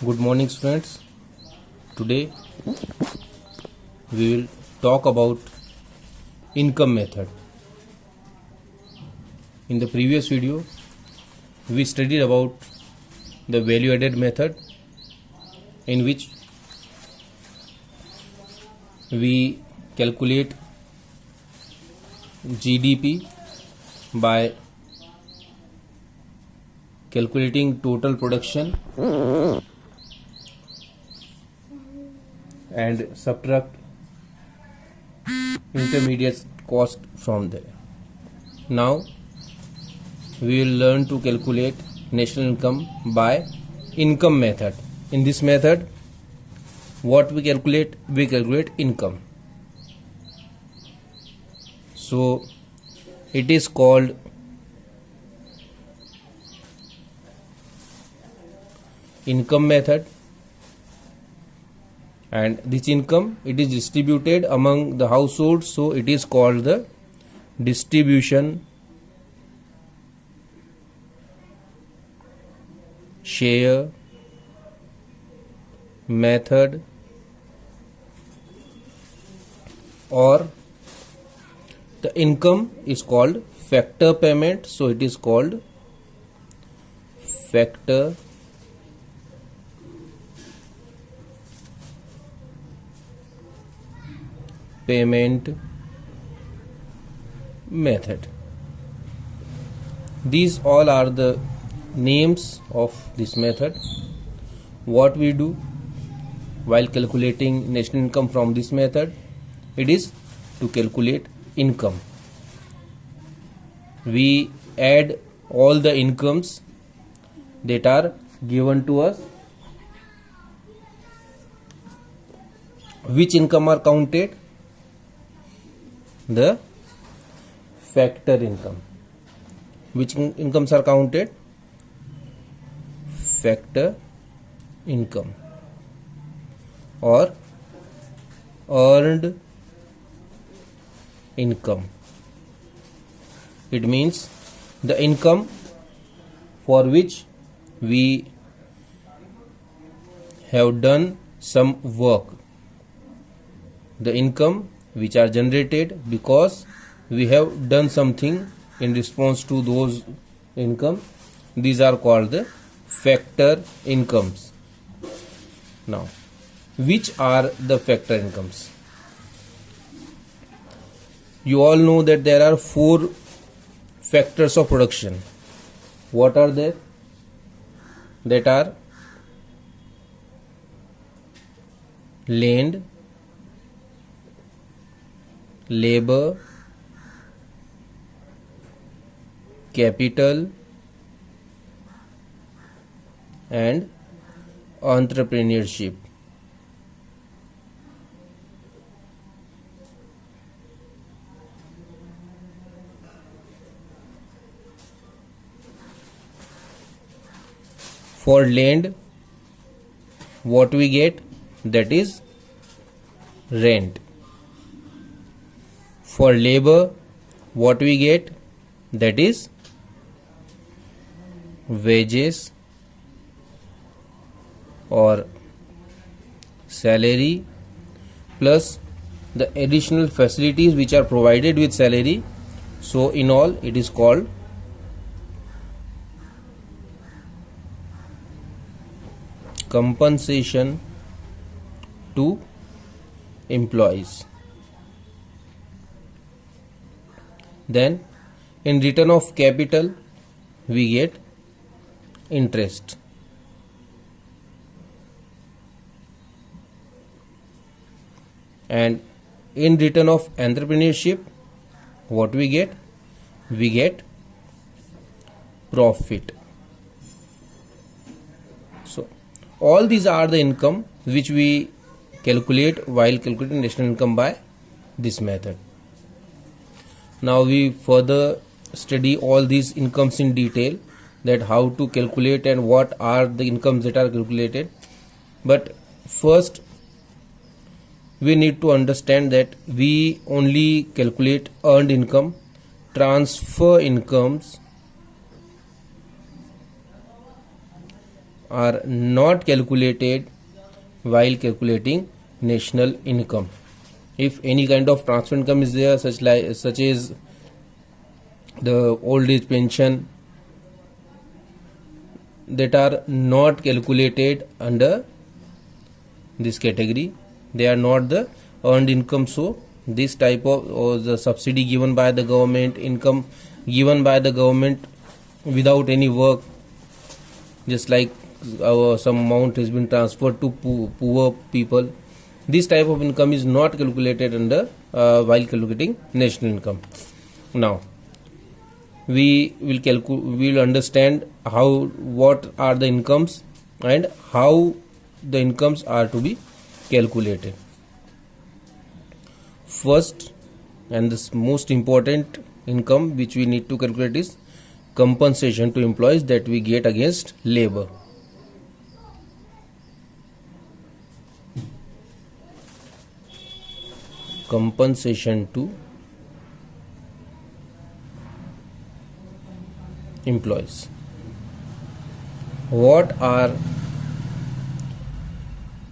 Good morning, students. Today we will talk about income method. In the previous video, we studied about the value added method, in which we calculate GDP by calculating total production and subtract intermediate cost from there. Now we will learn to calculate national income by income method. In this method, what we calculate income. So it is called income method, and this income, it is distributed among the households, so it is called the distribution share method, or the income is called factor payment, so it is called factor payment method. These all are the names of this method. What we do while calculating national income from this method, it is to calculate income. We add all the incomes that are given to us. Which income are counted? The factor income. Which incomes are counted? Factor income or earned income. It means the income for which we have done some work, the income which are generated because we have done something in response to those income. These are called the factor incomes. Now, which are the factor incomes? You all know that there are 4 factors of production. What are they? That are land, labor, capital, and entrepreneurship. For land, what we get, that is rent. For labor, what we get, that is wages or salary, plus the additional facilities which are provided with salary. So in all, it is called compensation to employees. Then in return of capital, we get interest. And in return of entrepreneurship, what we get? We get profit. So all these are the income which we calculate while calculating national income by this method. Now we further study all these incomes in detail, that how to calculate and what are the incomes that are calculated. But first we need to understand that we only calculate earned income. Transfer incomes are not calculated while calculating national income. If any kind of transfer income is there, such as the old age pension, that are not calculated under this category, they are not the earned income. So this type of, or the subsidy given by the government, income given by the government without any work, just like some amount has been transferred to poor people, this type of income is not calculated under while calculating national income. Now we will understand what are the incomes and how the incomes are to be calculated. First and the most important income which we need to calculate is compensation to employees that we get against labor. Compensation to employees. What are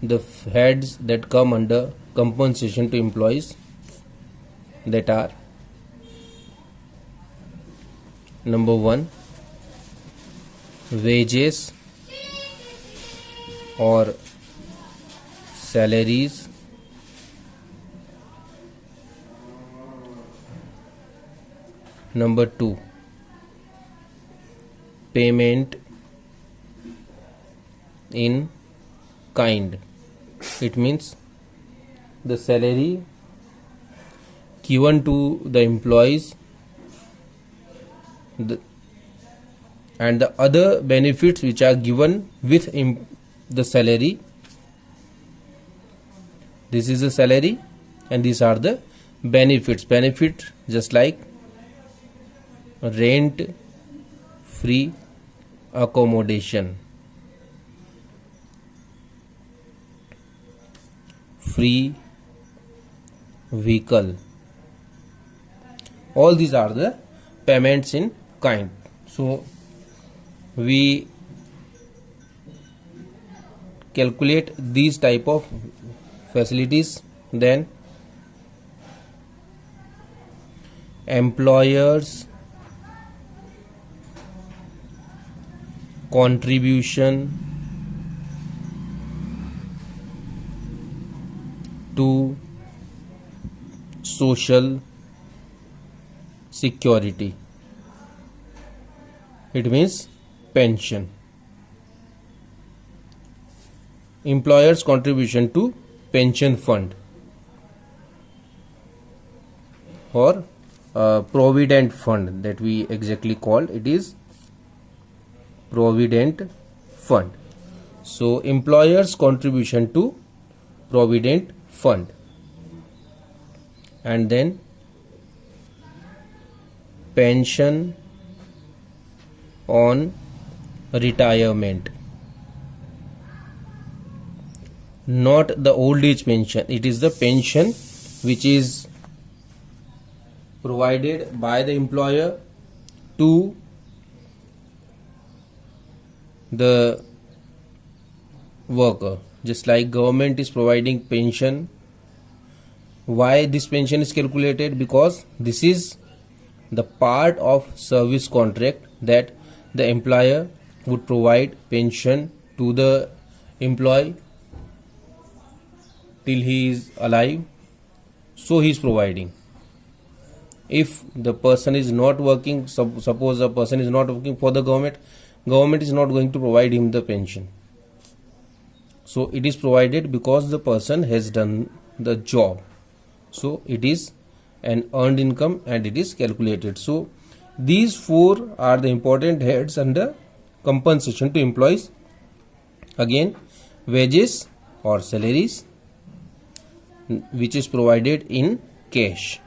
the heads that come under compensation to employees? That are: number 1, wages or salaries. Number 2, payment in kind. It means the salary given to the employees and the other benefits which are given with the salary. This is the salary and these are the benefits. Benefit just like rent, free accommodation, free vehicle. All these are the payments in kind. So we calculate these type of facilities. Then employers contribution to social security. It means pension. Employers contribution to pension fund or provident fund, that we exactly call it is provident fund. So employers contribution to provident fund, and then pension on retirement. Not the old age pension, it is the pension which is provided by the employer to the worker. Just like government is providing pension. Why this pension is calculated? Because this is the part of service contract that the employer would provide pension to the employee till he is alive. So he is providing. If the person is not working, suppose a person is not working for the government is not going to provide him the pension. So it is provided because the person has done the job. So it is an earned income and it is calculated. So these 4 are the important heads under compensation to employees. Again, wages or salaries, which is provided in cash.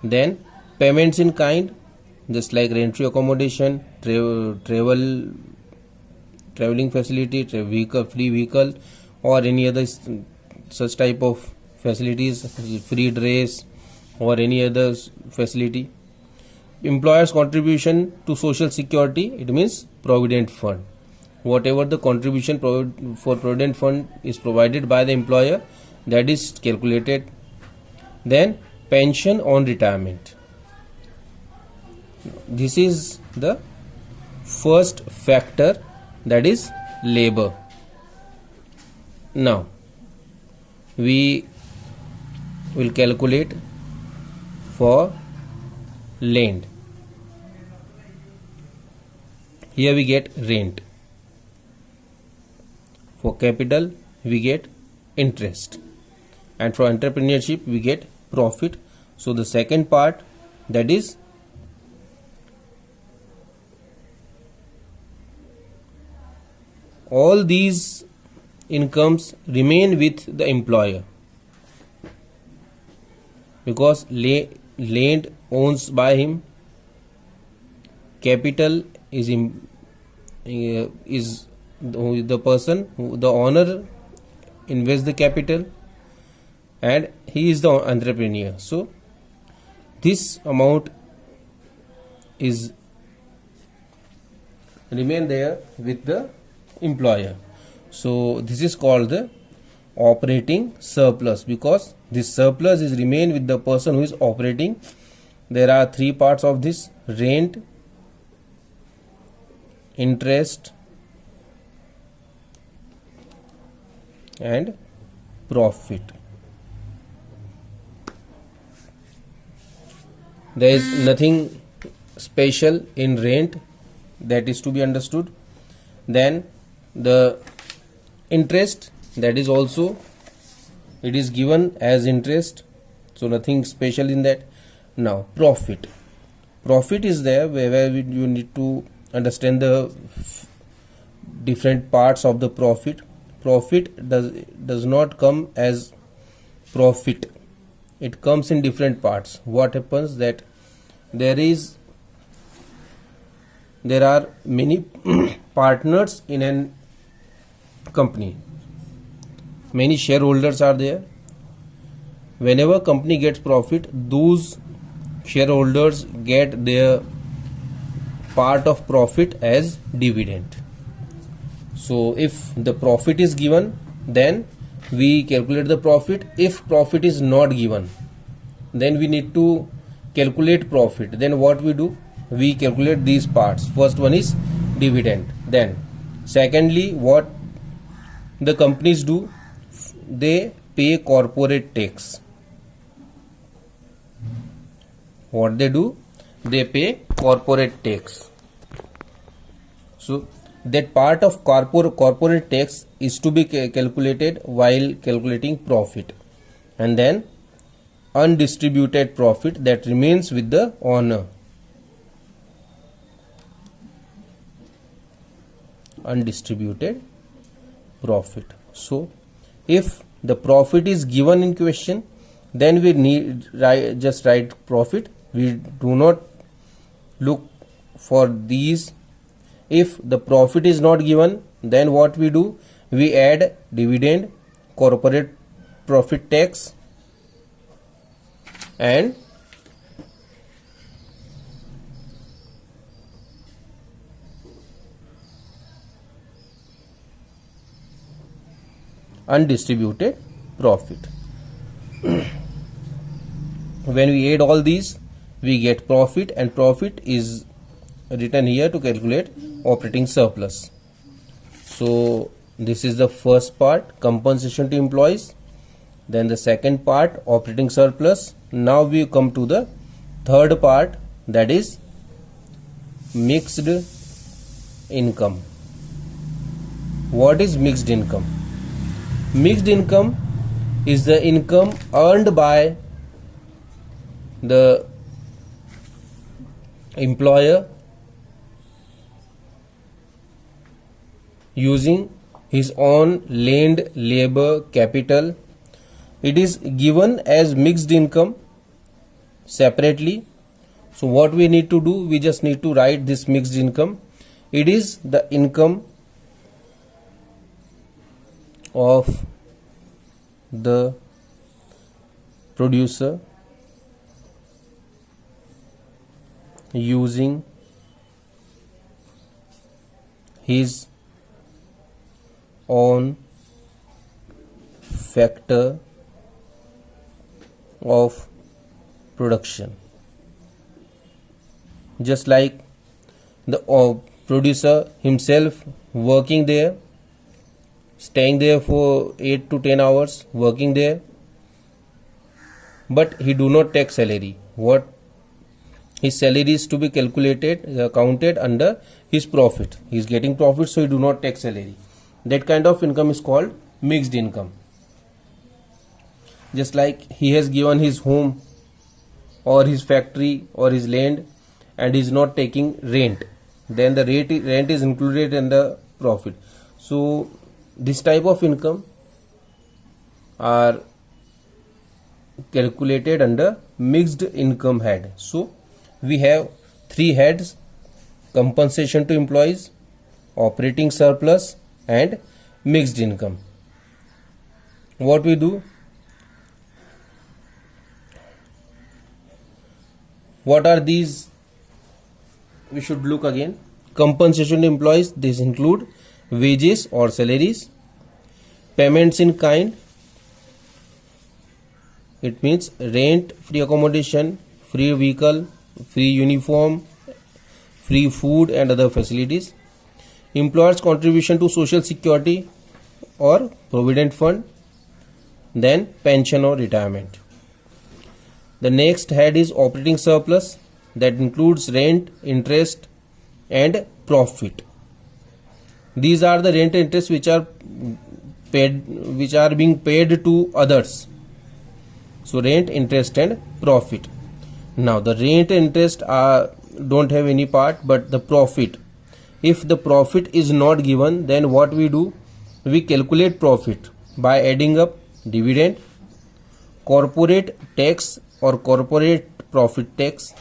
Then payments in kind, just like rent-free accommodation, traveling facility, free vehicle, or any other such type of facilities, free dress or any other facility. Employers contribution to social security, it means provident fund. whatever the contribution for provident fund is provided by the employer, that is calculated. Then pension on retirement. This is the first factor, that is labor. Now we will calculate for land. Here we get rent. For capital we get interest, and for entrepreneurship we get profit. So the second part, that is all these incomes remain with the employer, because land owns by him, capital is the person who, the owner, invests the capital, and he is the entrepreneur. So this amount is remain there with the employer. So this is called the operating surplus, because this surplus is remain with the person who is operating. There are three parts of this: rent, interest, and profit. There is nothing special in rent, that is to be understood. Then the interest, that is also, it is given as interest, so nothing special in that. Now profit is there, where you need to understand the different parts of the profit. Profit does not come as profit, it comes in different parts. What happens that there are many partners in an company, many shareholders are there. Whenever company gets profit, those shareholders get their part of profit as dividend. So if the profit is given, then we calculate the profit. If profit is not given, then we need to calculate profit. Then what we do, we calculate these parts. First one is dividend. Then secondly, what the companies do, they pay corporate tax. What they do, they pay corporate tax. So that part of corporate tax is to be calculated while calculating profit. And then undistributed profit, that remains with the owner. Undistributed profit. So if the profit is given in question, then we need just write profit. We do not look for these. If the profit is not given, then what we do, we add dividend, corporate profit tax, and undistributed profit. When we add all these, we get profit, and profit is written here to calculate operating surplus. So this is the first part, compensation to employees. Then the second part, operating surplus. Now we come to the third part, that is mixed income. What is mixed income? Mixed income is the income earned by the employer using his own land, labor, capital. It is given as mixed income separately. So what we need to do, we just need to write this mixed income. It is the income of the producer using his on factor of production. Just like the producer himself working there, staying there for 8 to 10 hours, working there, but he do not take salary. What his salary is to be calculated, counted under his profit. He is getting profit, so he do not take salary. That kind of income is called mixed income. Just like he has given his home or his factory or his land and is not taking rent, then the rent is included in the profit. So this type of income are calculated under mixed income head. So we have three heads: compensation to employees, operating surplus, and mixed income. What we do? What are these? We should look again. Compensation to employees, this include wages or salaries, payments in kind, it means rent, free accommodation, free vehicle, free uniform, free food and other facilities, employers contribution to social security or provident fund, then pension or retirement. The next head is operating surplus, that includes rent, interest and profit. These are the rent and interest which are being paid to others. So rent, interest and profit. Now the rent and interest don't have any part, but the profit. If the profit is not given, then what we do? We calculate profit by adding up dividend, corporate tax or corporate profit tax,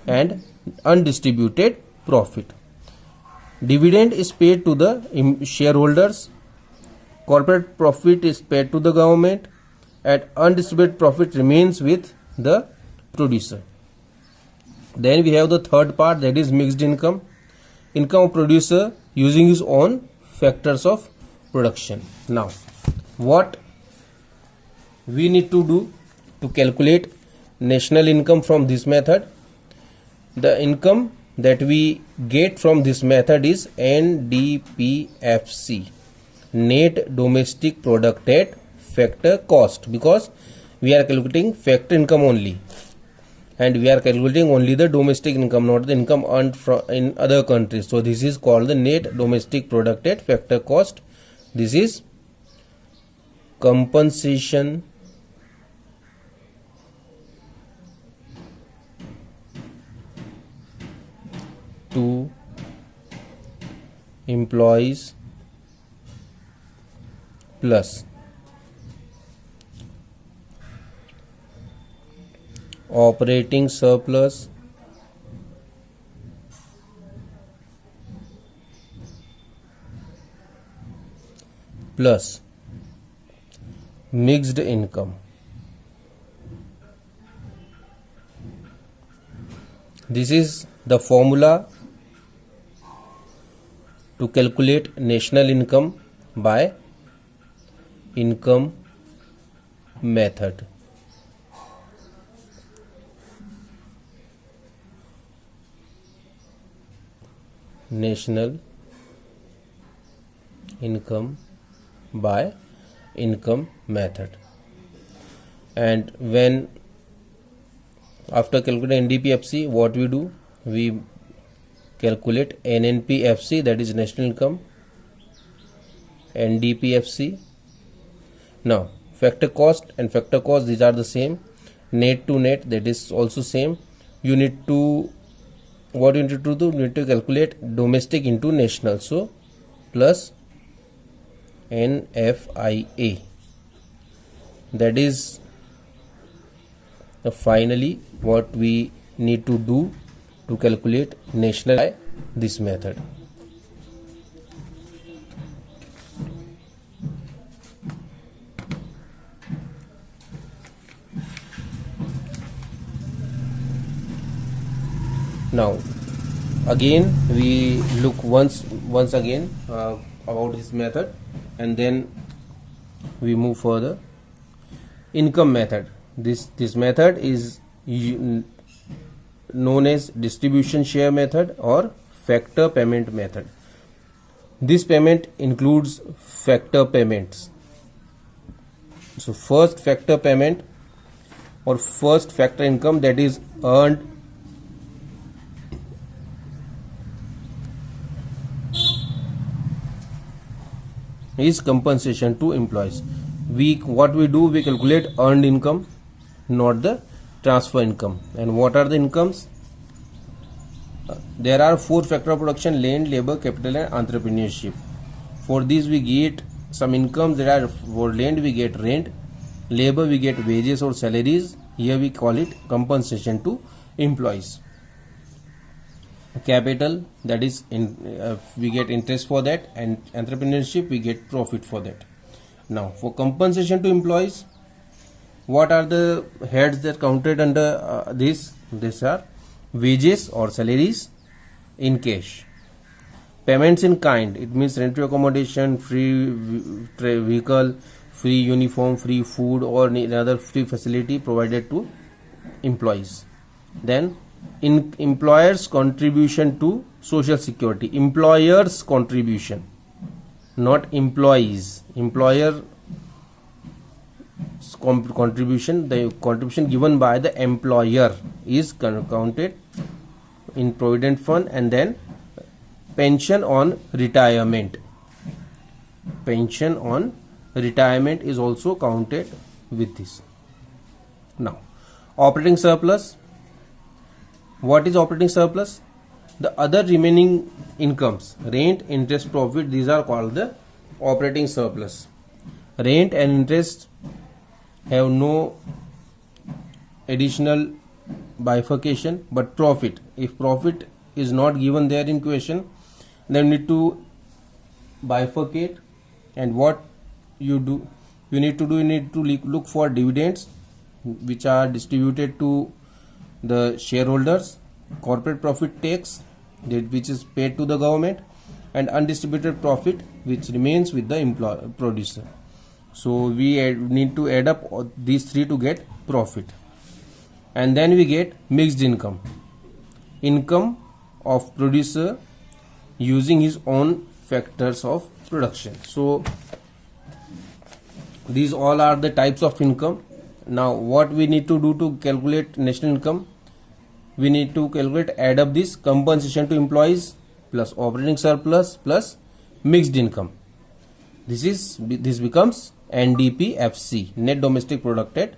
and undistributed profit. Dividend is paid to the shareholders, corporate profit is paid to the government, and undistributed profit remains with the producer. Then we have the third part, that is mixed income. Income of producer using his own factors of production. Now, what we need to do to calculate national income from this method? The income that we get from this method is NDPFC, net domestic product at factor cost, because we are calculating factor income only and we are calculating only the domestic income, not the income earned in other countries. So this is called the net domestic product at factor cost. This is compensation to employees plus operating surplus plus mixed income. This is the formula to calculate national income by income method. National income by income method. And when after calculating NDPFC, what we do? We calculate NNPFC, that is national income, NDPFC. Now factor cost and factor cost, these are the same. Net to net, that is also same. You need to, what you need to do? You need to calculate domestic into national. So plus NFIA, that is finally what we need to do to calculate national by this method. Now again we look once again about this method, and then we move further. Income method. This method is known as distribution share method or factor payment method. This payment includes factor payments. So first factor payment or first factor income that is earned is compensation to employees. What we do, we calculate earned income, not the transfer income. And what are the incomes? There are 4 factors of production: land, labor, capital, and entrepreneurship. For these we get some incomes. There are, for land we get rent, labor we get wages or salaries. Here we call it compensation to employees. Capital, that is we get interest for that, and entrepreneurship we get profit for that. Now for compensation to employees, what are the heads that counted under this? These are wages or salaries in cash, payments in kind, it means rent to accommodation, free vehicle, free uniform, free food, or another free facility provided to employees. Then in employers contribution to social security, employers contribution, not employees. Employer contribution, the contribution given by the employer is counted in provident fund. And then pension on retirement, pension on retirement is also counted with this. Now operating surplus. What is operating surplus? The other remaining incomes, rent, interest, profit, these are called the operating surplus. Rent and interest have no additional bifurcation, but profit, if profit is not given there in question, then need to bifurcate. And what you need to look for dividends which are distributed to the shareholders, corporate profit tax which is paid to the government, and undistributed profit which remains with the producer. So we need to add up these 3 to get profit. And then we get mixed income, income of producer using his own factors of production. So these all are the types of income. Now what we need to do to calculate national income? We need to calculate, add up this compensation to employees plus operating surplus plus mixed income. This becomes NDPFC, net domestic product at